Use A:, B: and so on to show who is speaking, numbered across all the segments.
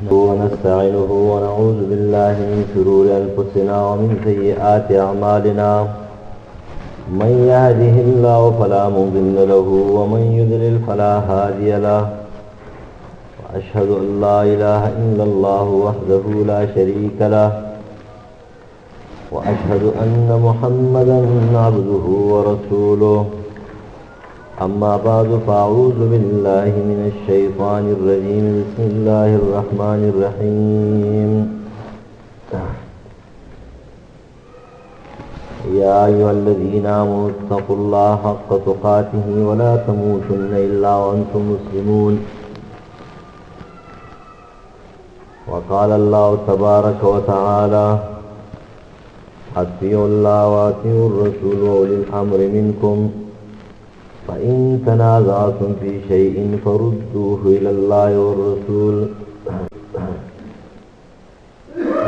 A: ونستعينه ونعوذ بالله من شرور أنفسنا ومن سيئات أعمالنا من يهده الله فلا مضل له ومن يضلل فلا هادي له وأشهد أن لا إله إلا الله وحده لا شريك له وأشهد أن محمدا عبده ورسوله أما بعد فأعوذ بالله من الشيطان الرجيم بسم الله الرحمن الرحيم يا أيها الذين آمنوا اتقوا الله حق تقاته ولا تموتن إلا وأنتم مسلمون وقال الله تبارك وتعالى أطيعوا الله وأطيعوا الرسول وأولي الأمر منكم فإن تنازعتم في شيء فردوه إلى الله والرسول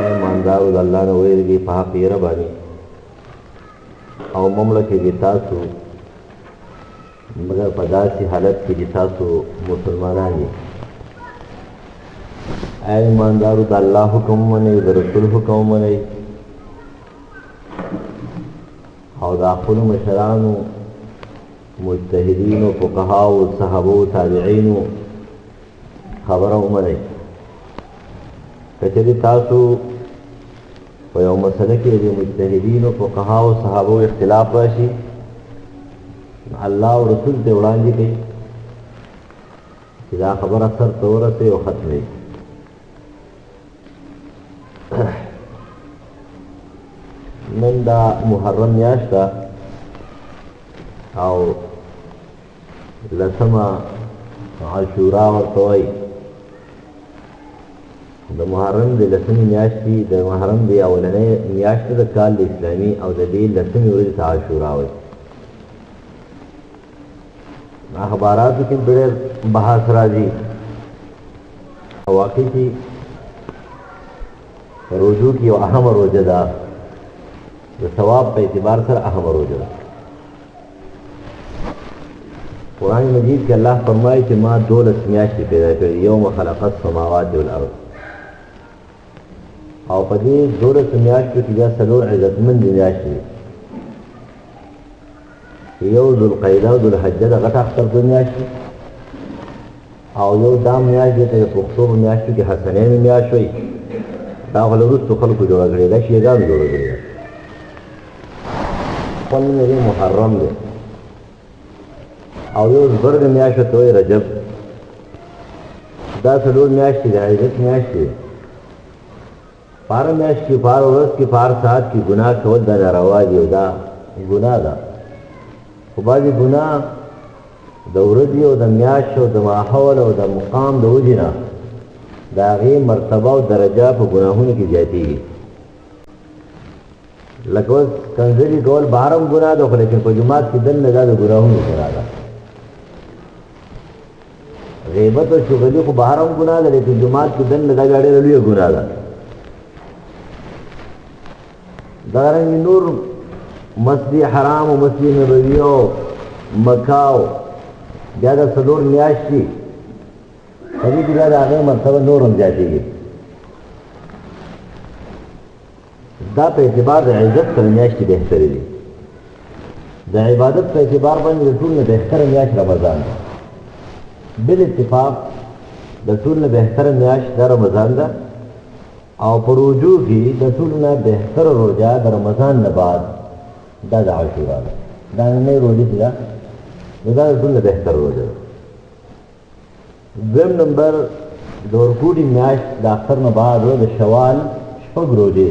A: ایماندارو د الله نه ویریږئ په حق یې رباني او مملکه کې تاسو مګر په داسې حالت کې چې تاسو مسلمانان یې ایماندارو د الله حکم ومنئ د رسول حکم ومنئ او د خپلو مشرانو مجتهدینو فقهاو صحابو تابعینو خبره ومنئ که چېرې تاسو په یو مسله کې د مجتهدینو فقهاو صحابو اختلاف راشي الله او رسول ته وړاندې کوي چې دا خبره سر ته ورسوي او ختموي نن دا محرم میاشت ده او لسمه عاشورہ ورته وایي د محرم د لسمې میاشتې د محرم د اولنۍ میاشت د کال د اسلامي او د دې لسمې ورځې ته عاشورہ وایي اخباراتو کې ډېر بحث راځي او واقع کې روزو کې یو اهمه روزه ده د ثواب په اعتبار سره اهمه روزه ده قرآن مجید کې الله فرمایي چې ما 12 میاشتې پیدا کړې یوم خلق السماوات والارض او په دې 12 میاشتو کې دا څلور عزتمند میاشتې یو ذوالقعده او ذوالحجه د غټ اختر دوه میاشتې او یو دا میاشت دی چې پښتو په میاشتو کې حسنین میاشت وایي دا خو له وروستو خلکو جوړه کړې ده شیعګانو جوړه کړې ده خپل نوم یې محرم دی او یو زبرګ میاشت ورته وایي رجب دا څلور میاشتې د عزت میاشتې په هره میاشت کې په هره ورځ کې په هر ساعت کې ګناه کول دا ناروا دي او دا ګناه ده خو بعضې ګناه د ورځې او د میاشت او د ماحول او د مقام د وجې نه د هغې مرتبه او درجه په ګناهونو کې زیاتېږي لکه اوس کنځلي کول بهر هم ګناه ده خو لیکن په جومات کې دننه دا د ګناهونو ګناه ده غیبت او شغلي خو بهر هم ګناه ده لیکن جومات کې دننه دا بیا ډېره لویه ګناه ده دارنګې نور مسجد حرام او مسجد نبوي او مکه او بیا د څلور میاشتې په دې کې بیا د هغې مرتبه نور هم زیاتېږي دا په اعتبار د عزت سره میاشتې بهترې دي د عبادت په اعتبار باندې د ټول نه بهتره میاشت رمضان ده بالاتفاق د ټول نه بهتره میاشت دا رمضان ده او په روزو کې د ټول نه بهتره روزه د رمضان نه بعد دا د عاشورا ده دا نننۍ روزه چې ده دا د ټول نه بهتره روزه ده دویم نمبر د ورکوټي میاشت د اختر نه بعد د شوال شپږ روزې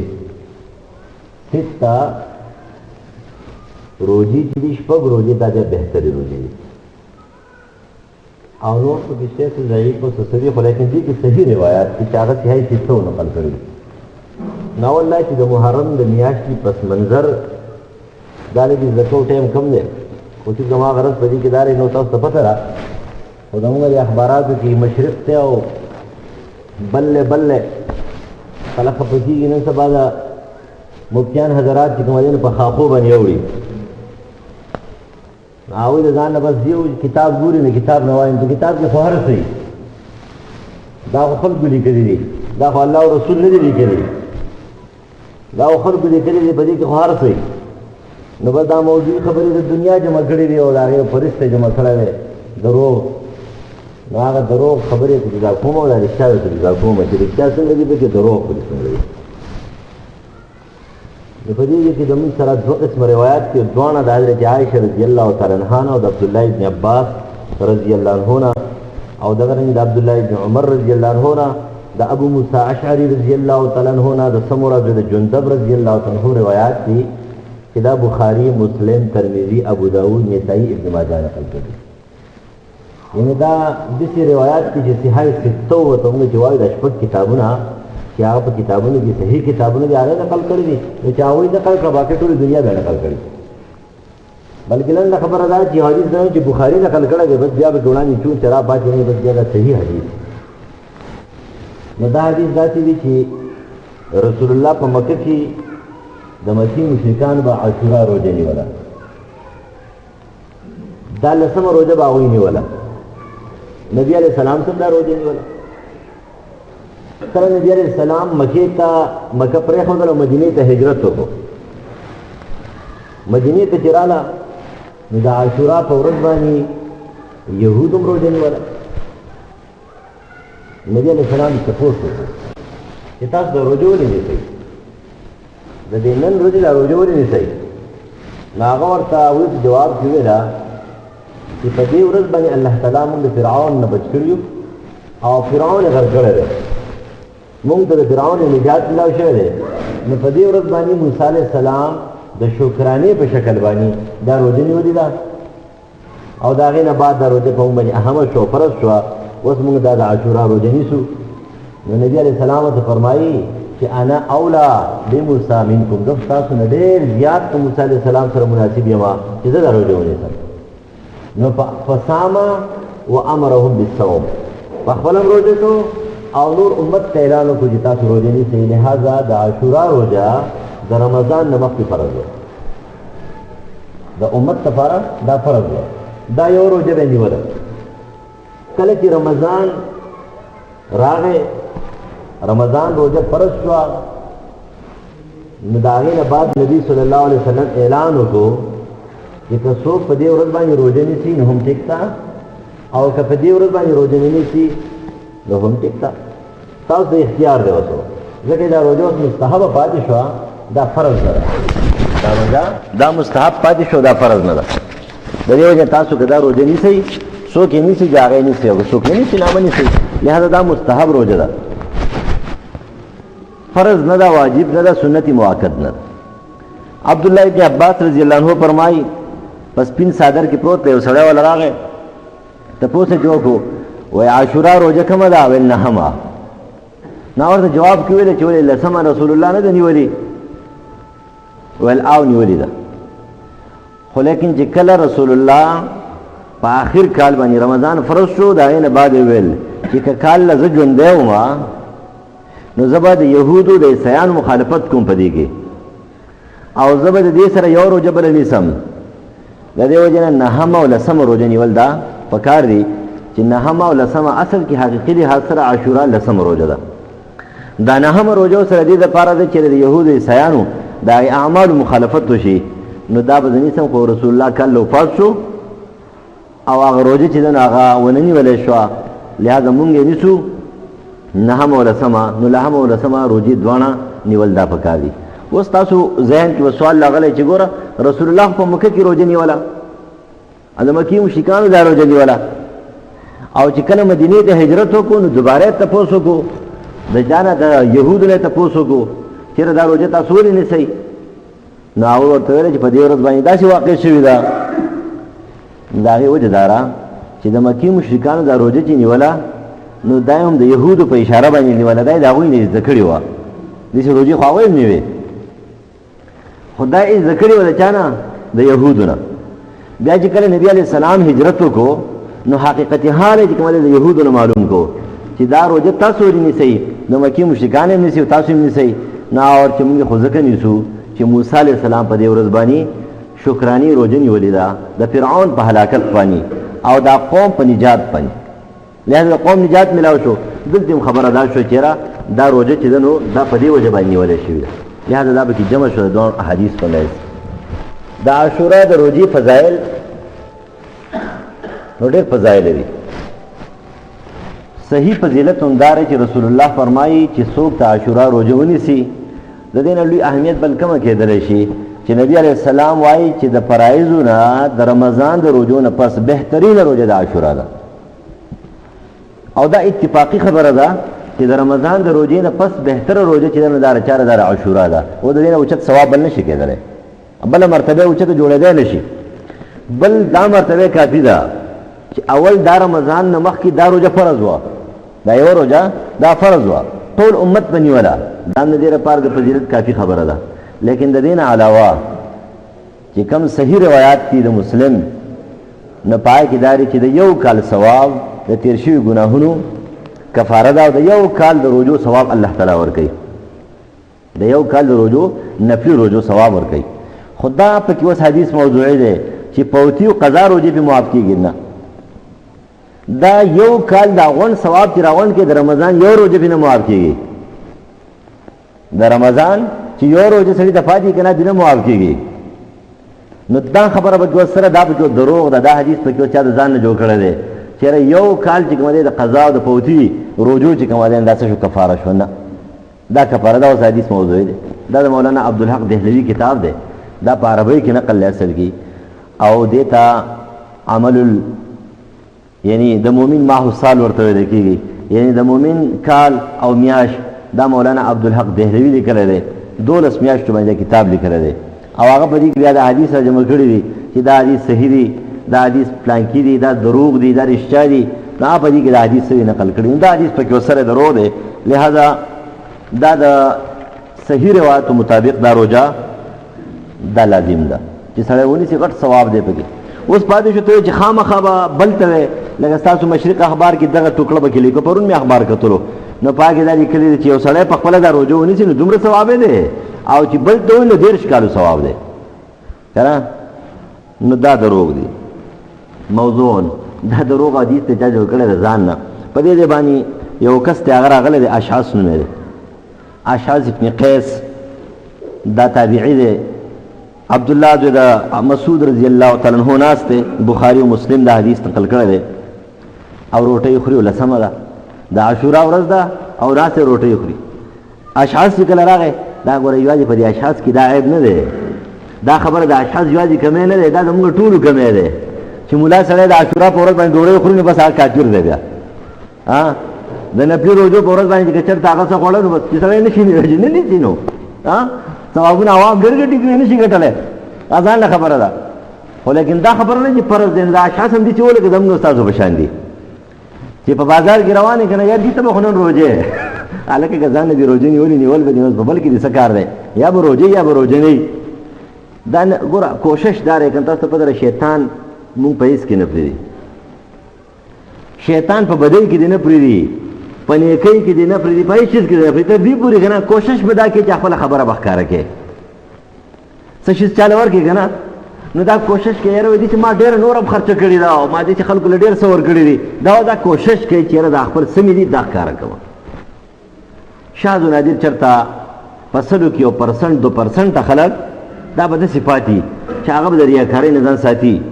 A: سته روزې چې دي شپږ روزې دا د بهترې روزې دي او نور په کې شیخ ضعیف او صحیح خو لیکن دې کې صحیح روایت دي چې هغه صحیح سیسو نقل کړي نو والله چې د محرم د میاشتې پس منظر دا لږ زکو ټایم کم دی خو چې زما غرض په دې کې دا نو تاسو ته پته را خو زموږ د اخباراتو کې مشرق ته او بلې بلې خلک خفه کېږي نن سبا د مفتیان حضرات چې کوم دي په خاپو باندې وړي او د ځان بس یو کتاب ګوري نه کتاب نه وایم ته کتاب کې خو هر څه دا خو خلکو لیکلي دي، دا خو الله او رسول نه دي لیکلي، دا خو خلکو لیکلي دي، په دې کې خو هر څه نو بس دا موضوعي خبرې د دنیا جمع کړي دي او د هغې فرشته جمع کړی دی دروغ. نو هغه دروغ خبرې ته جدا کوم او دا رښتیا ته جدا کوم چې رښتیا څنګه دي پکې دروغ پکې څنګه دي. نو په دې کې زموږ سره دوه قسمه روایات کې دواړه د حضرت عایشه رضی الله تعالی عنها او د عبدالله ابن عباس رضی الله عنهما او دغه رنګ د عبدالله ابن عمر رضی الله عنهما د ابو موسی اشعری رضی الله تعالی عنهما د سمره بن جندب رضی الله تعالی عنہ روایات دي چې دا بخاری، مسلم، ترمذی، ابو داود، نسائی، ابن ماجه نقل کړي. یعنی دا داسې روایات کې چې صحیح سته ورته موږ چې وایو دا شپږ کتابونه چې هغه په کتابونو کې صحیح کتابونه دي هغه نقل کړي دي، نو چې هغوی نقل کړه باقي ټولې دنیا بیا نقل کړي. بلکې نن خبره ده چې حدیث نه چې بخاري نقل کړی دی بس بیا به وړاندې چون چرا پاتې نه بس بیا دا صحیح حدیث. نو دا حدیث داسې دی چې رسول الله په مکه کې د مکی مشرکان به عاشورا روزه نیوله، دا لسمه روزه به هغوی نیوله. نبی علیہ السلام سم دا روزه نیوله. کله نبی علیہ السلام مکه پرېښودل او مدینې ته هجرت وکړو. مدینې ته چې راله نو د عاشورا په ورځ باندې یهود هم روزه نیوله. نبی علیہ السلام تپوس وکړو چې تاسو د روزه ولې نیسئ؟ د دې نن ورځې دا روزه ولې نیسئ؟ نو هغه ورته اوس جواب کې ویله چې په دې ورځ باندې الله تعالی موږ د فرعون نه بچ کړي یو او فرعون یې غرق کړی دی، موږ ته د فرعون نجات ملاو شوی دی. نو په دې ورځ باندې موسی علیه السلام د شکرانې په شکل باندې دا روزه نیولې ده او د هغې نه بعد دا روزه په موږ باندې اهمه شوه، فرض شوه. اوس موږ دا د عاشورا روزه نیسو. نو نبي علیه السلام ورته فرمایي چې انا اولا بموسی منکم، زه ستاسو نه ډېر زیات په موسی علیه السلام سره مناسب یم چې زه دا روزه ونیسم. نو فصاما و امرهم بالصوم، په خپل هم روزه کو او نور امت ته اعلان وکړو چې تاسو روزه نیسئ. لہذا د عاشورا روزه د رمضان نه مخکې فرض وه، د امت لپاره دا فرض وه، دا یو روزه به نیوله. کله چې رمضان راغی، رمضان روزه فرض شوه، نو د هغې نه بعد نبي صلی الله علیه وسلم اعلان وکړو چې که څوک په دې ورځ باندې روزه نیسي نو هم ټیک ده، او که په دې ورځ باندې روزه نه نیسي نو هم ټیک ده، تاسو ته اختیار دی اوس. ځکه دا روزه اوس مستحبه پاتې شوه، دا فرض نه ده. دا روزه دا مستحب پاتې شو، دا فرض نه ده. د دې وجه تاسو که دا روزه نیسئ، څوک یې نیسي چې هغه یې نیسي، او څوک یې نیسي نامه نیسئ. لہذا دا مستحب روزه ده، فرض نه ده، واجب نه ده، سنت مؤکد نه ده. عبدالله ابن عباس رضی الله عنه فرمایي پس سپین صادر کې پروت دی، یو سړی والا راغی تپوس یې وکړو وایي عاشورا روزه کومه ده؟ ویل نهمه. نو ورته جواب کې ویل چې ولې لسمه رسول الله نه ده نیولې؟ ویل او نیولې ده، خو لیکن چې کله رسول الله په آخر کال باندې رمضان فرض شو، د هغې نه بعد یې ویل چې که کال له زه ژوندی ومه نو زه به د یهودو د عیسیانو مخالفت کوم په دې کې، او زه به د دې سره یو روزه بله نیسم. د دې وجې نه نهمه او لسمه روزه نیول دا پکار دي چې نهمه او لسمه اصل کې حقیقي لحاظ سره عاشورا لسمه روزه ده. دا نهمه روزه سره دې دپاره ده چې د یهودو عیسیانو د اعمالو مخالفت وشي، نو دا به زه نیسم. خو رسول الله کله وفات شو او هغه روزه چې ده نو هغه ونه نیولی شوه، لہذا مونږ یې نیسو نهمه او لسمه. نو نهمه او لسمه روزې دواړه نیول دا پکار دي. اوس تاسو ذهن کې به سوال راغلی چې ګوره رسول الله په مکه کې روزه نیوله، د مکې مشرکانو دا روزه نیوله، او چې کله مدینې ته هجرت وکړو نو دوباره یې تپوس وکړو د جانه د یهودو نه یې تپوس وکړو چېرې دا روزه تاسو ولې نیسئ؟ نو هغوی ورته ویله چې په دې ورځ باندې داسې واقع شوې ده. د هغې وجه دا ده چې د مکې مشرکانو دا روزه چې نیوله نو دا هم د یهودو په اشاره باندې نیوله، دا یې د هغوی نه زده کړې وه، داسې روزې خو هغوی هم نه وې، خو دا یې زده کړې وه د چا نه؟ د یهودو نه. بیا چې کله نبي علیه السلام هجرت وکړو نو حقیقت حال یې چې کومه د یهودو نه معلوم کړو چې دا روزه تاسو ولې نیسئ، د مکې مشرکان هم نیسئ او تاسو هم نیسئ. نه اور چې موږ خو ځکه نیسو چې موسی علیه السلام په دې ورځ باندې شکراني روزه نیولې ده د فرعون په هلاکت باندې او دا قوم په نجات باندې، لہذا قوم نجات ملاو شو. دلته خبره دا شو چې دا روزه چې ده نو دا په دې وجه باندې نیولی شوې ده، لهذا دا پکې جمع شو د دوه احادیث په منځ. د عاشورا د روزې فضائل نو ډېر فضائل دي. صحیح فضیلت هم دا چې رسول الله فرمایي چې څوک د عاشورا روزه ونیسي د دې نه لوی اهمیت بل کومه کېدلی شي چې نبی علیه السلام وایي چې د فرایضو نه د رمضان د روزو نه پس بهترینه روزه د عاشورا ده، او دا اتفاقی خبره ده چې د رمضان د روزې نه پس بهتره روزه چې ده نو دا چاره د عاشورا ده، او د دې نه اوچت ثواب بل نشي کېدلی، بله مرتبه اوچته جوړېدی نشي. بل دا مرتبه کافي ده چې اول دا رمضان نه مخکې دا روزه فرض وه، دا یوه روزه دا فرض وه، ټول امت به نیوله، دا د دې لپاره د فضیلت کافي خبره ده. لیکن د دې نه علاوه چې کوم صحیح روایات دي د مسلم نه پای کې دا چې د یو کال ثواب د تیر شوي ګناهونو کفاره ده، او د یو کال د روزو ثواب الله تعالی ورکوي، د یو کال د روزو نفلي روزو ثواب ورکوي. خو دا پکې اوس حدیث موضوعي دی چې پوتي او قضا روزې پې معاف کېږي نه، دا یو کال د غون ثواب چې راغونډ کې د رمضان یو روزه پې نه معاف کېږي، د رمضان چې یو روزه سړي ته پاتې که نه دې نه معاف کېږي. نو دا خبره پکې اوس سره دا پکې دروغ ده، دا حدیث پکې اوس چا د ځان نه جوړ کړی دی چېرې یو کال چې کوم دی د قضا او د پوتي روزو چې کوم دی دا څه شو کفاره شو، نه دا کفاره ده. اوس حدیث موضوعي دی، دا د مولانا عبدالحق دهلوي کتاب دی، دا په عربۍ کې نقل دی اصل کې، او دې ته عمل یعنی د مؤمن ماه السال ورته ویل کېږي، یعنی د مؤمن کال او میاش، دا مولانا عبدالحق دهلوي لیکلی دی، 12 میاشتو باندې کتاب لیکلی دی، او هغه په دې کې بیا د حدیث را جمع کړي دي چې دا حدیث صحیح دی، دا حدیث پلانکی دی، دا دروغ دی، دا رښتیا دي، دا په دې کې د حدیث سوي نقل کړي، دا حدیث پکې سره دروغ دی، لہذا دا د صحیح روایتو مطابق دا روزه دا لازم ده چې سړی ونیسي، غټ ثواب دی پکې. اوس پاتې شو ته چې خامخا به بل ته وی لکه ستاسو مشرق اخبار کې دغه ټوکړه به کې لیکو، پرون مې اخبار کتلو نو پاکې دا لیکلي دي چې یو سړی په خپله دا روزه ونیسي نو دومره ثواب دی، او چې بل ته وایي نو 13 کالو ثواب دی، که نه؟ نو دا دروغ دی، موضوع دا دروغ حدیث ته چا جوړ کړی د ځان نه. په دې ځای باندې یو کس ته هغه راغلی دی، اشعث نومې دی، اشعث ابن قیس، دا تابعي دی، عبدالله د مسعود رضی الله تعالی عنہ ناست دی، بخاری او مسلم دا حدیث نقل کړی دی، او روټۍ خوري ولسمه ده، د عاشورا ورځ ده او ناست روټۍ خوري. اشعث چې کله راغی دا ګوره یوازې په دې اشعث کې دا عیب نه دی، دا خبره د اشعث یوازې کمی نه دی، دا زموږ ټولو کمی دی چې ملا سړی د عاشورا په ورځ باندې ډوډۍ خوري نو بس هغه کافر دی، بیا د نفلي روزو په ورځ باندې که چېرته هغه څه خوړل نو بس چې سړی نشي نه نیسي، نو ثوابونه عوام ډېر ګټي کړي نشي ګټلی، ځان خبره ده. خو لیکن دا خبره نه چې فرض دی، دا اشخاص هم دي چې ولکه زموږ استادو په شان دي چې په بازار کې روان یې که نه، یا دي ته به خو نن روژې هلکه که ځان نه دي روژې نیولې نیول به دي، اوس په بل کې دي څه کار دی، یا به روژې یا به روژې نه. دا ګوره کوشش دا دی که تاسو ته پته ده شیطان مونږ په هېڅ کې نه پرېږدي، شیطان په بدۍ کې دې نه پرېږدي، په نیکۍ کې دې نه پرېږدي، په هېڅ چیز کې دې نه پرېږدي، تر دې پورې که نه کوشش به دا کوي چې خپله خبره به ښکاره کړې، څه شي چاله ورکړي که نه، نو دا کوشش کوي یاره دې چې ما ډېره نور هم خرچه کړې ده او ما دې چې خلکو له ډېر څه ورکړي دي، دا کوشش کوي چې یاره دا خپل سمې دي دا ښکاره کوه. شاذ و نادر چېرته په سلو کې 1% 2% خلک دا به داسې پاتې چې هغه به د ریاکارۍ نه ځان ساتي،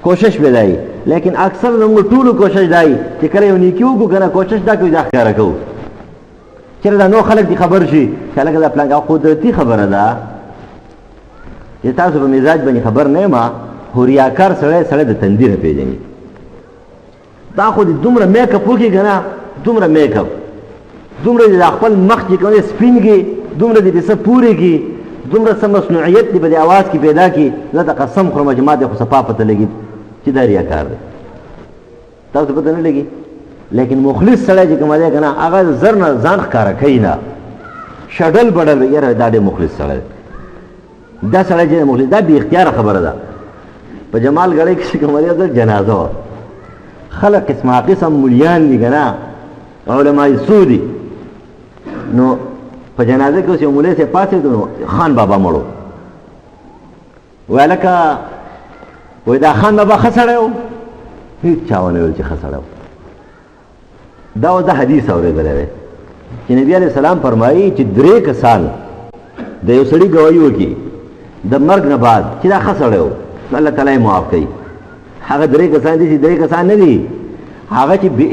A: کوشش به دا وي، لیکن اکثر زموږ ټولو کوشش دا وي چې کله یو نیکي وکړو که نه کوشش دا کوي دا ښکاره کوو، چېرې دا نو خلک دې خبر شي چې هلکه دا پلان قدرتي خبره ده چې تاسو په مزاج باندې خبر نه یم، خو ریاکار سړی د تندي نه پېژني، دا خو دې دومره میک اپ وکړي که نه، دومره میک اپ، دومره دې د خپل مخ چې کوم سپین کړي، دومره دې څه پورې کړي، دومره څه مصنوعیت دې په دې اواز کې پیدا کړي، زه ته قسم خورم چې ما ته خو صفا پته لګي چې دا ریاکار دی، تاسو پته نه لګي. لیکن مخلص سړی چې کوم دی که نه هغه زر نه ځان ښکاره کوي نه، شډل بډل یاره دا ډېر مخلص سړی دی، دا سړی چې مخلص دا بې اختیاره خبره ده. په جمال ګړۍ کې چې کوم دی جنازه وه، خلک قسمه قسم ملیان دي که نه، علمای سو دي، نو په جنازه کې اوس یو مولوي صاحب پاڅېد نو خان بابا مړو، وایي هلکه وایي دا خان بابا ښه سړی و، هېڅ چا ونه ویل چې ښه سړی و، دا و دا حدیث اوریدلی دی چې نبی علیہ السلام فرمایي چې 3 کسان د یو سړي ګواهي وکړي د مرګ نه بعد چې دا ښه سړی و نو الله تعالی یې معاف کوي. هغه 3 کسان دي چې 3 کسان نه دي، هغه چې بې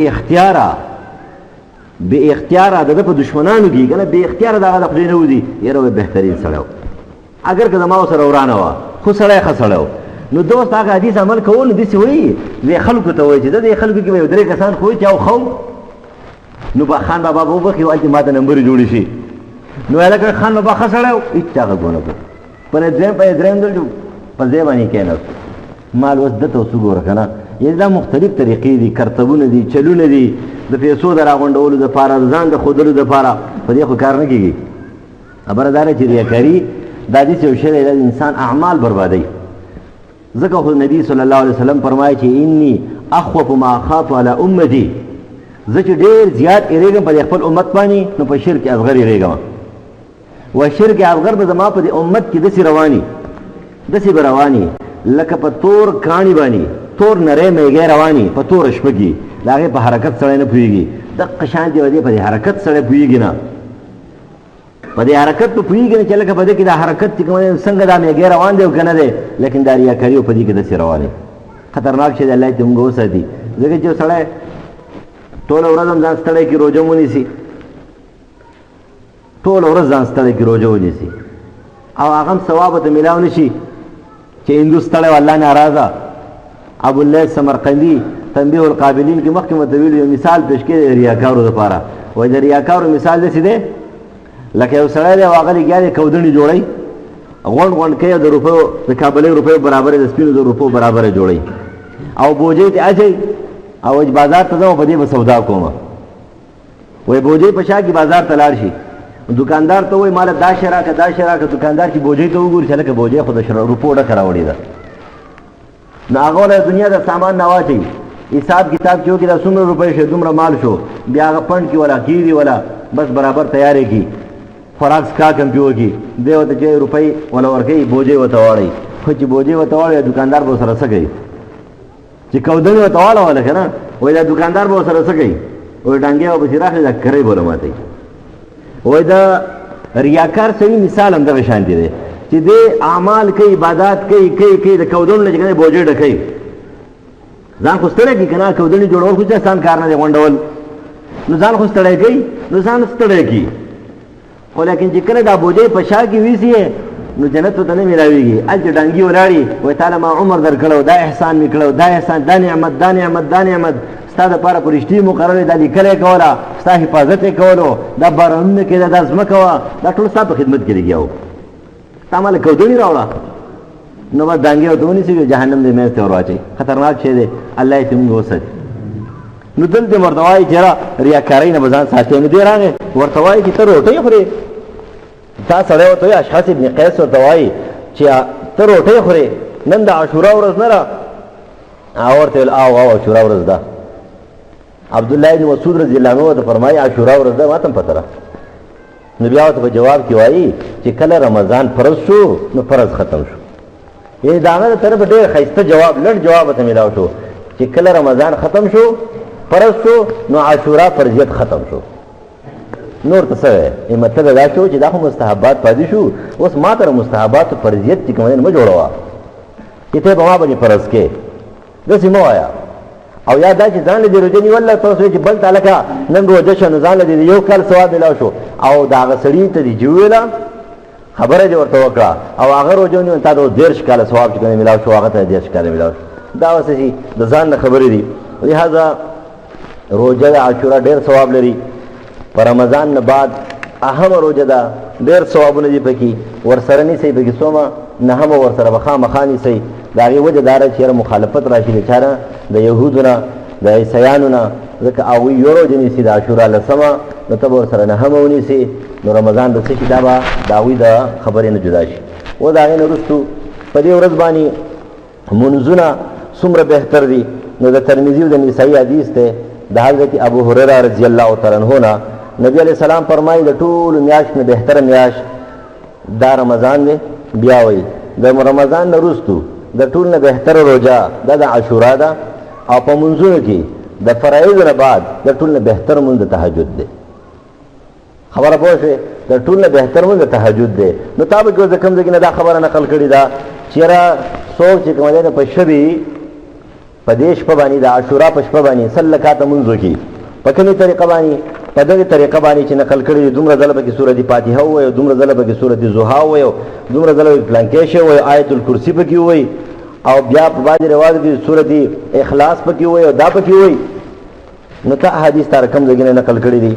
A: اختیاره د ده په دشمنانو کې که نه بې اختیاره د هغه د خدای نه وځي یاره وایي بهترین سړی و، اگر که زما ورسره ورانه وه خو سړی ښه سړی و. نو دوست هغه حدیث عمل کول نو داسې وایي دې خلکو ته وایي چې د دې خلکو کې به یو 3 کسان خو چې او خو نو به خان بابا به وبخي هلته ما ته نمبرې جوړې شي نو هلکه خان بابا ښه سړی و هېچ هغه ګونه کړ په درېم ځل په ځای باندې کېناست. مال اوس دته اوس وګوره که نه یعنې دا مختلف طریقې دي، کرتبونه دي، چلونه دي، د پیسو د راغونډولو دپاره، د ځان د ښودلو دپاره، په دې خو کار نه کېږي. خبره دا ده چې ریاکاري دا داسې یو شی دی د انسان اعمال بربادوي. ځکه خو نبي صلی الله علیه وسلم فرمایي چې انی اخوف ما اخاف علی امتي، زه چې ډېر زیات اریږم په دې خپل امت باندې نو په شرک اصغر اریږم. و شرک اصغر به زما په دې امت کې داسې داسې به رواني لکه په تور کاڼي باندې تور نری میږی رواني په توره شپه کې د هغې په حرکت سړی نه پوهېږي. دقه شان دی په دې حرکت سړی پوهېږي نه، په دې حرکت په پوهېږي نه چې لکه په دې کې دا حرکت چې کوم څنګه دا میږی روان دی او که نه دی، لیکن دا ریاکاري په دې کې داسې روان دی. خطرناک شی دی، الله دې موږ وساتي. ځکه چې سړی ټوله ورځ هم ځان ستړی کړي روژه ونیسي، ټوله ورځ ځان ستړی کړي روژه ونیسي او هغه هم ثواب ته میلاو نه شي چې هندو ستړی و الله ناراضه. ابواللیث سمرقندي تنبیه القابلین کې مخکې مته ویلو یو مثال پیش کړی د ریاکارو دپاره. وایي د ریاکارو مثال داسې دی لکه یو سړی دی او هغه لګیا دی کودڼې جوړوي، غونډ کوي او د روپیو د کابلي روپیو برابرې د سپینو د روپیو برابرې جوړوي او بوجۍ ته اچوي او وایي بازار ته ځم او په دې به سودا کوم. وایي بوجۍ په شا کې بازار ته لاړ شي، دکاندار ته وایي ماله دا شی راکړه دا شی راکړه، دکاندار چې بوجۍ ته وګوري چې هلکه بوجۍ خو د روپو ډکه راوړې ده، نو هغه ولا دنیا د سامان نه واچوي، حساب کتاب چې وکړي دا څومره روپۍ شو دومره مال شو، بیا هغه پنډ کې ولا کیږي ولا بس برابر تیارې کړي خوراک څښاک هم پې وکړي، دی ورته چې روپۍ ولا ورکوي بوجۍ ورته واړوي. خو چې بوجۍ ورته واړوي دکاندار به ورسره څه کوي چې کودڼې ورته واړوله که نه، وایي دا دکاندار به ورسره څه کوي، وایي ډانګې به پسې راخلي دا کرۍ به له ماتوي. وایي دا ریاکار سړي مثال هم دغه شانتې دی چې دی اعمال کوي عبادات کوي د کودڼو نه چې که بوجۍ ډکوي، ځان خو ستړی کړي که نه، کودڼې جوړول خو چې اسان کار نه دی غونډول، نو ځان خو ستړی کوي نو ځان ستړی کړي، خو لیکن چې کله دا بوجۍ په شا کې ویسي نو جنت ته نه میلاویږي. هلته ډانګي ولاړي وایي تعالی ما عمر در کړی دا احسان مې کړی دا احسان دا نعمت ستا دپاره په رښتې مقرر دا لیکلی کوله ستا حفاظت یې کولو دا بارانونه کېده دا ځمکه وه دا ټول ستا په خدمت کې لګیا وو، تا ماله کودڼې راوړه نو بس ډانګې ورته ونیسي جهنم دې منځ ته ور واچوي. خطرناک شی دی، الله یې موږ وساتي. نو دلته ورته وایي چې یاره ریاکارۍ نه به ځان ساتي. نو دی راغی ورته وایي چې ته روټۍ خورې، دا سړی ورته وایي اشعث ابن قیس ورته وایي چې ته روټۍ خورې نن د عاشورا ورځ نه ده، هغه ورته ویل او عاشورا ورځ ده. عبدالله بن مسعود رضی الله عنه ورته فرمایي عاشورا ورځ ده ما ته هم پته ده. نو بیا ورته په جواب کې وایي چې کله رمضان فرض شو نو فرض ختم شو. یعنې د هغه د طرفه ډېر ښایسته جواب لنډ جواب ورته میلاو شو چې کله رمضان ختم شو فرض شو نو عاشورا فرضیت ختم شو. نور ته څه وایي مطلب دا شو چې دا خو مستحبات پاتې شو، اوس ما ته مستحبات فرضیت چې کوم دی مه جوړوه چې ته به ما باندې فرض کې داسې مه وایه. او یا دا چې ځان له دې روژه نیول تاسو چې بل ته لکه نن روژه شو نو ځان له دې یو کال ثواب میلاو شو، او د هغه سړي ته دې چې وویله خبره دې ورته وکړه او هغه روژه ونیول تا ته 13 کاله ثواب چې کوم میلاو شو هغه ته 13 کاله میلاو شو. دا اوس چې د ځان نه خبرې دي. لهذا روژه د عاشورا ډېر ثواب لري، په رمضان نه بعد اهم روژه ده، ډېر ثوابونه دي پکې، ورسره نیسئ پکې څومره نهمه ورسره به خامخا نیسئ. د هغې وجه دا ده چې یاره مخالفت راشي د چا نه، د یهودو نه د عیسیانو نه، ځکه هغوی یو روژه نیسي د عاشورا 10مه نو ته به ورسره نهمه ونیسي، نو رمضان به څه شي دا به د هغوی د خبرې نه جدا شي. و د هغې نه وروستو په دې ورځ باندې منځونه څومره بهتر دي. نو د ترمذي او د نسایي حدیث دی د حضرت ابو هریره رضی الله تعالی عنه نه نبی علیہ السلام فرمایي د ټولو میاشت نه بهتره میاشت دا رمضان دی. بیا وایي د رمضان نه وروستو د ټول نه بهتره روژه دا د عاشورا ده، او په منځونو کې د فرایض نه بعد د ټول نه بهتر مونږ د تهجد دی. خبره پوه شوې؟ د ټول نه بهتر مونږ د تهجد دی. نو تا به کوم کوم ځای کې نه دا خبره نقل کړې ده چېرې څوک چې کوم دی په شبې په دې شپه باندې د عاشورا په شپه باندې سل رکعاته مونځ وکړي. په کومې طریقه باندې؟ په دغه طریقه باندې چې نقل کړي دي دومره ځله پکې سورۃ فاتحه ووایو، دومره ځله پکې سورۃ ضحا ووایو، دومره ځله پلانکې شی ووایو، آیت الکرسی پکې ووایي، او بیا په بعضې روایت کې سورۃ اخلاص پکې ووایي او دا پکې ووایي. نو که احادیث تا کوم ځای نه نقل کړي دي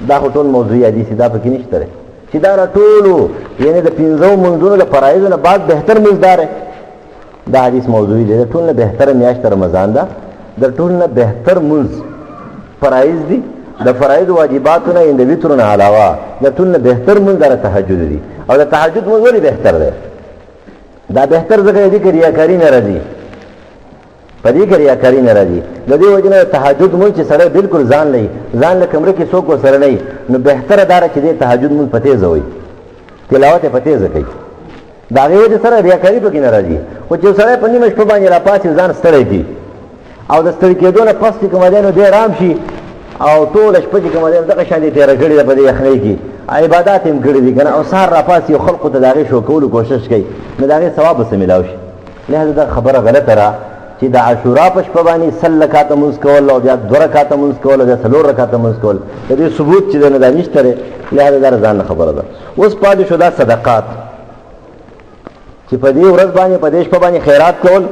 A: دا خو ټول موضوعي حدیث دا پکې نشته دی چې دا راټولو یعنې د پنځو منځونو د فرایضو نه بعد بهتر منځ دا دی. دا حدیث موضوعي دی. د ټول نه بهتره میاشت رمضان ده. د ټول نه بهتر منځ فرایض دي. د فرایض واجباتو نه د وترو نه علاوه د ټول نه بهتر منځ دا تهجد دي. او د تهجد منځ ولې بهتر دی؟ دا بهتر ځکه دی که ریاکاري نه راځي. په دې کې ریاکاري نه راځي. د دې وجې نه تهجد مونځ چې سړی بالکل ځان لري، ځان له کمره کې څوک ورسره نه وي، نو بهتره دا ده چې دې تهجد مونځ په تیزه وایي، تلاوت یې په تیزه کوي. د هغې وجې سره ریاکاري پکې نه راځي. خو چې سړی په نیمه شپه باندې راپاڅي ځان ستړی کړي او د ستړي کېدو نه پس چې کوم دی نو دی ارام شي او ټوله شپه چې کوم دی دغه شان دې تېره کړې ده په دې یخنۍ کې، عبادات یې هم کړي دي که نه، او سهار راپاڅي او خلقو ته د هغې شو کولو کوشش کوي، نو د هغې ثواب ورسره میلاو شي. لهذا دا خبره غلطه ده چې د عاشورا په شپه باندې سل رکعاته مونځ کول او بیا 2 رکعاته مونځ کول او بیا 4 رکعاته مونځ کول، د دې ثبوت چې دی نه دا نشته دی. لهذا دا ځانله خبره ده. اوس پاتې شو دا صدقات چې په دې ورځ باندې په دې شپه باندې خیرات کول.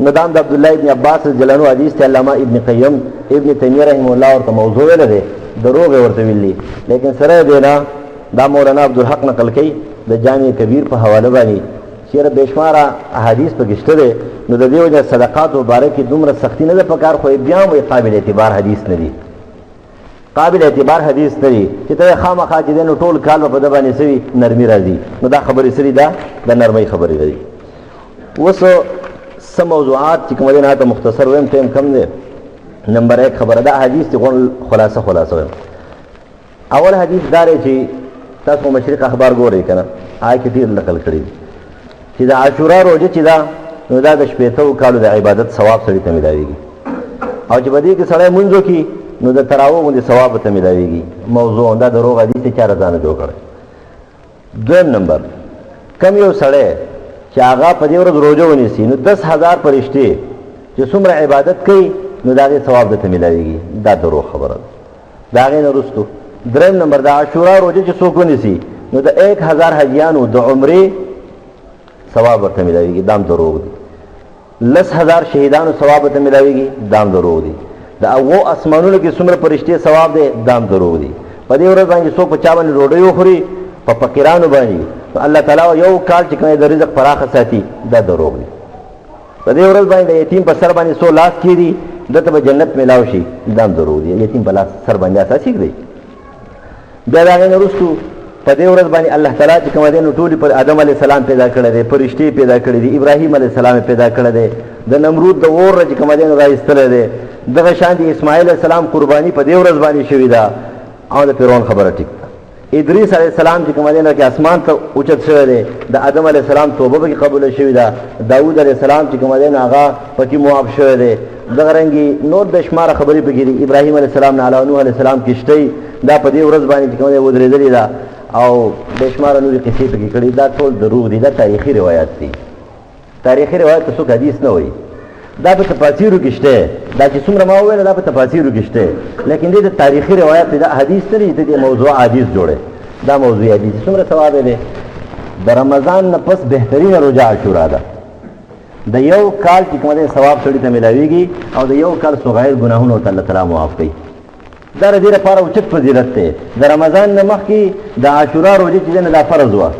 A: نو دا د عبدالله ابن عباس رضی الله عنه حدیث ته علامه ابن قیم ابن تیمیه رحمه الله ورته موضوع ویلی دی، دروغ یې ورته ویلي، لیکن سره یې دی نه دا مولانا عبدالحق نقل کوي د جامع کبیر په حواله باندې چېرې بېشماره احادیث پکې شته دی. نو د دې وجه صدقاتو باره کې دومره سختي نه ده په کار، خو بیا هم قابل اعتبار حدیث نه دي، قابل اعتبار حدیث نه دي چې ته خامخا چې دی نو ټول کال به په ده باندې څه وي نرمي راځي. نو دا خبرې سري ده د نرمۍ خبرې دي. اوس څه موضوعات چې کوم دی نه ته مختصر ویم، ټایم کم دی. نمبر 1 خبره ده حدیث چې خلاصه ویم. اول حدیث دا دی چې تاسو مشرق اخبار ګورئ که نه، هغه کې ډېر نقل کړي دي چې د عاشورا روژه چې ده نو دا د 80 کالو د عبادت ثواب سړي ته میلاویږي، او چې په دې کې سړی مونځ وکړي نو د تراویح غوندې ثواب ته میلاویږي. موضوع دا دروغ حدیث دی، چا رضانه جوړ کړی. دویم نمبر کم یو سړی چې هغه په دې ورځ روژه ونیسي نو 10,000 فرشتې چې څومره عبادت کوي نو د هغې ثواب درته میلاویږي. دا دروغ خبره ده. د هغې نه وروستو دریم نمبر د عاشورا روژه چې څوک ونیسي نو د 1000 حجیانو د عمرې ثواب ورته میلاویږي. دا هم دروغ دي. 10,000 شهیدانو ثواب ورته میلاویږي. دا هم دروغ دي. د هغو اسمانونو کې څومره فرشتې ثواب دی، دا هم دروغ دي. په دې ورځ باندې څوک په چا باندې ډوډۍ وخوري، په فقیرانو باندې، الله تعالی یو کال چې کوم د رزق پراخه ساتي، دا دروغ دي. په دې ورځ باندې د یتیم په سر باندې 100 لاس کېږي، دته به جنت میلاو شي، دا هم دروغ دي. یتیم په لاس سر باندې اساسي کړي. بیا د هغې نه وروستو په دې ورځ باندې الله تعالی چې کوم دی نو ټولې پر آدم علیه السلام پیدا کړی دی، فرشتې پیدا کړي دي، ابراهیم علیه السلام پیدا کړی دی، د نمرود د اور چې کوم دی نو راایستلی دی، دغه شان د اسماعیل علیه السلام قرباني په دې ورځ باندې شوې ده، او د فرعون خبره ټیک ده. ادریس علیه السلام چې کوم دی نو کې اسمان ته اوچت شوی دی، د آدم علیه السلام توبه پکې قبوله شوې ده، داود علیه السلام چې کوم دی نو هغه پکې معاف شوی دی. دغه رنګې نور بې شماره خبرې پکې دي. ابراهیم علیه السلام نه علی نوح علیه السلام کشتۍ دا په دې ورځ باندې چې کوم دی ودرېدلې ده، او بېشماره نورې قصې پکې کړي. دا ټول دروغ دي، دا تاریخي روایت دي. تاریخي روایت ته څوک حدیث نه وایي. دا په تفاسیرو کې شته، دا چې څومره ما وویله دا په تفاسیرو کې شته، لیکن دې د تاریخي روایت دی، دا حدیث نه دی، د موضوع حدیث جوړی. دا موضوع حدیث څومره ثواب دی. د رمضان نه پس بهترینه روژه عاشورا ده. د یو کال چې کوم دی ثواب سړي ته میلاویږي، او د یو کال صغیر ګناهونه ورته الله تعالی معاف کوي. دا د دې لپاره اوچت فضیلت دی. د رمضان نه مخکې د عاشورا روژه چې دی نه دا فرض وه.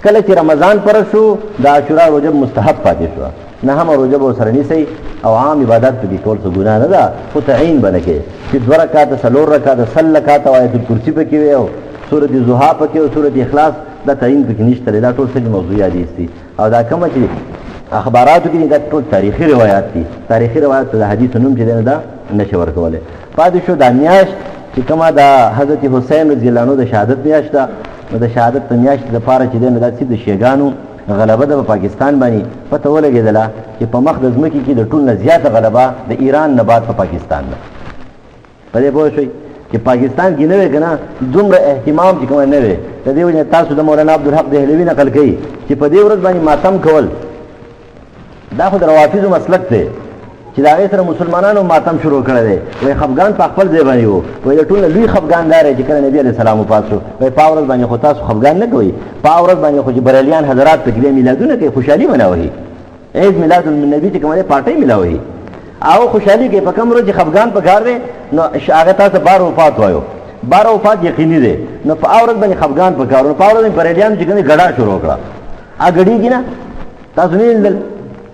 A: کله چې رمضان فرض شو د عاشورا روژه مستحب پاتې شوه. نه هم روژه به ورسره نیسئ، او عام عبادت پکې کول څه ګناه نه ده، خو تعین به نه کوې چې 2 رکعاته 4 رکعاته 100 رکعاته او آیت الکرسي پکې وي او سورۃ ضحا پکې او سورۃ اخلاص، دا تعین پکې نشته دی. دا ټول صحیح موضوعي حدیث دي. او دا کومه چې اخباراتو کې دا ټول تاریخي روایات دي. تاریخي روایت ته د حدیث نوم چې دی نه دا نشي ورکولی. پاتې شو دا میاشت چې کومه د حضرت حسین رضی الله عنه د شهادت میاشت ده، نو د شهادت د میاشتې دپاره چې دی نو دا د شیګانو غلبه د پاکستان باندې پته ولګېدله چې په مخ د ځمکې کې د ټول نه زیاته غلبه د ایران نه بعد په پاکستان ده. په دې پوه شئ چې پاکستان کې نه وی که نه دومره اهتمام چې کومه نه وی. د دې وجې تاسو د مولانا عبدالحق دهلوي نقل کوي چې په دې ورځ باندې ماتم کول دا خو د روافضو مسلک دی چې د هغې سره مسلمانانو ماتم شروع کړی دی. وایي خفګان په خپل ځای باندې و. وایي د ټول نه لوی خفګان دا دی چې کله نبي علیه السلام وفات شو. وایي په ورځ باندې خو تاسو خفګان نه کوئ، په ورځ باندې خو چې بریلیان حضرات پکې بیا میلادونه کوي، خوشحالي منوي، عید میلاد النبي چې کومه دی پارټۍ میلاوي او خوشحالي کوي. په کوم ورځ چې خفګان پکار دی نو هغه تاسو بار وفات وایو، بار وفات یقیني دی، نو په ورځ باندې خفګان پکار، نو په ورځ باندې بریلیان چې کومه ګډا شروع کړه ا ګډیږي نه. تاسو نه لیدل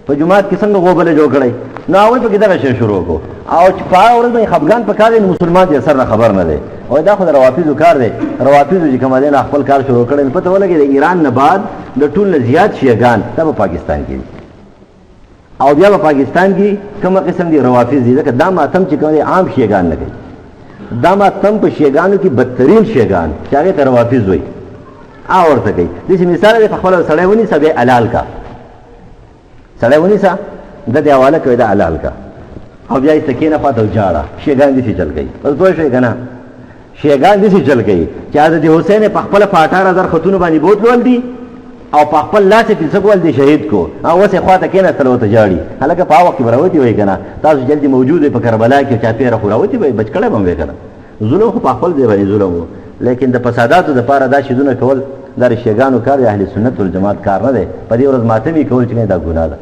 A: په جمعات کې څنګه غوبله جوړ کړی؟ نو اول پکې دغه شی شروع کو او چې په ورځ باندې خفګان پکار دی، مسلمان دې سره خبر نه دی. او دا خو د روافضو کار دی. روافضو چې کوم دی نه خپل کار شروع کړی، پته ولګي د ایران نه بعد د ټول نه زیات شیعهګان دا په پاکستان کې او بیا په پاکستان کې کومه قسم دي روافض دي. ځکه دا ماتم چې کوم دی عام شیعهګان نه کوي، دا ماتم په شیعهګانو کې بدترین شیعهګان چې هغې ته روافض وایي ورته کوي. داسې مثال دی په خپله سړی ونیسه بیا حلال کا، سړی ونیسه د دې حواله کوي دا حلال کا او بیا یې تکینه پاته وجاړه. شیعهګان داسې چل کوي. اوس پوه شئ که نه شیعهګان داسې چل کوي چې حضرت حسین په خپله په 18,000 خطونو باندې بوتلول دي او په خپل لاس یې پنځه کول دي شهید کو او اوس یې خوا ته کېناستل ورته جاړي. هلکه په هغه وخت کې به راوتي وایي که نه تاسو جلدي موجود وئ په کربلا کې چاپېره خو راوتي به بچ کړی به م وی که نه. ظلم خو په خپل ځای باندې ظلم و، لیکن د فساداتو دپاره دا شیدونه کول دا د شیعهګانو کار د اهل سنت والجماعت کار نه دی. په دې ورځ ماتمې کول چې نه دا ګناه ده.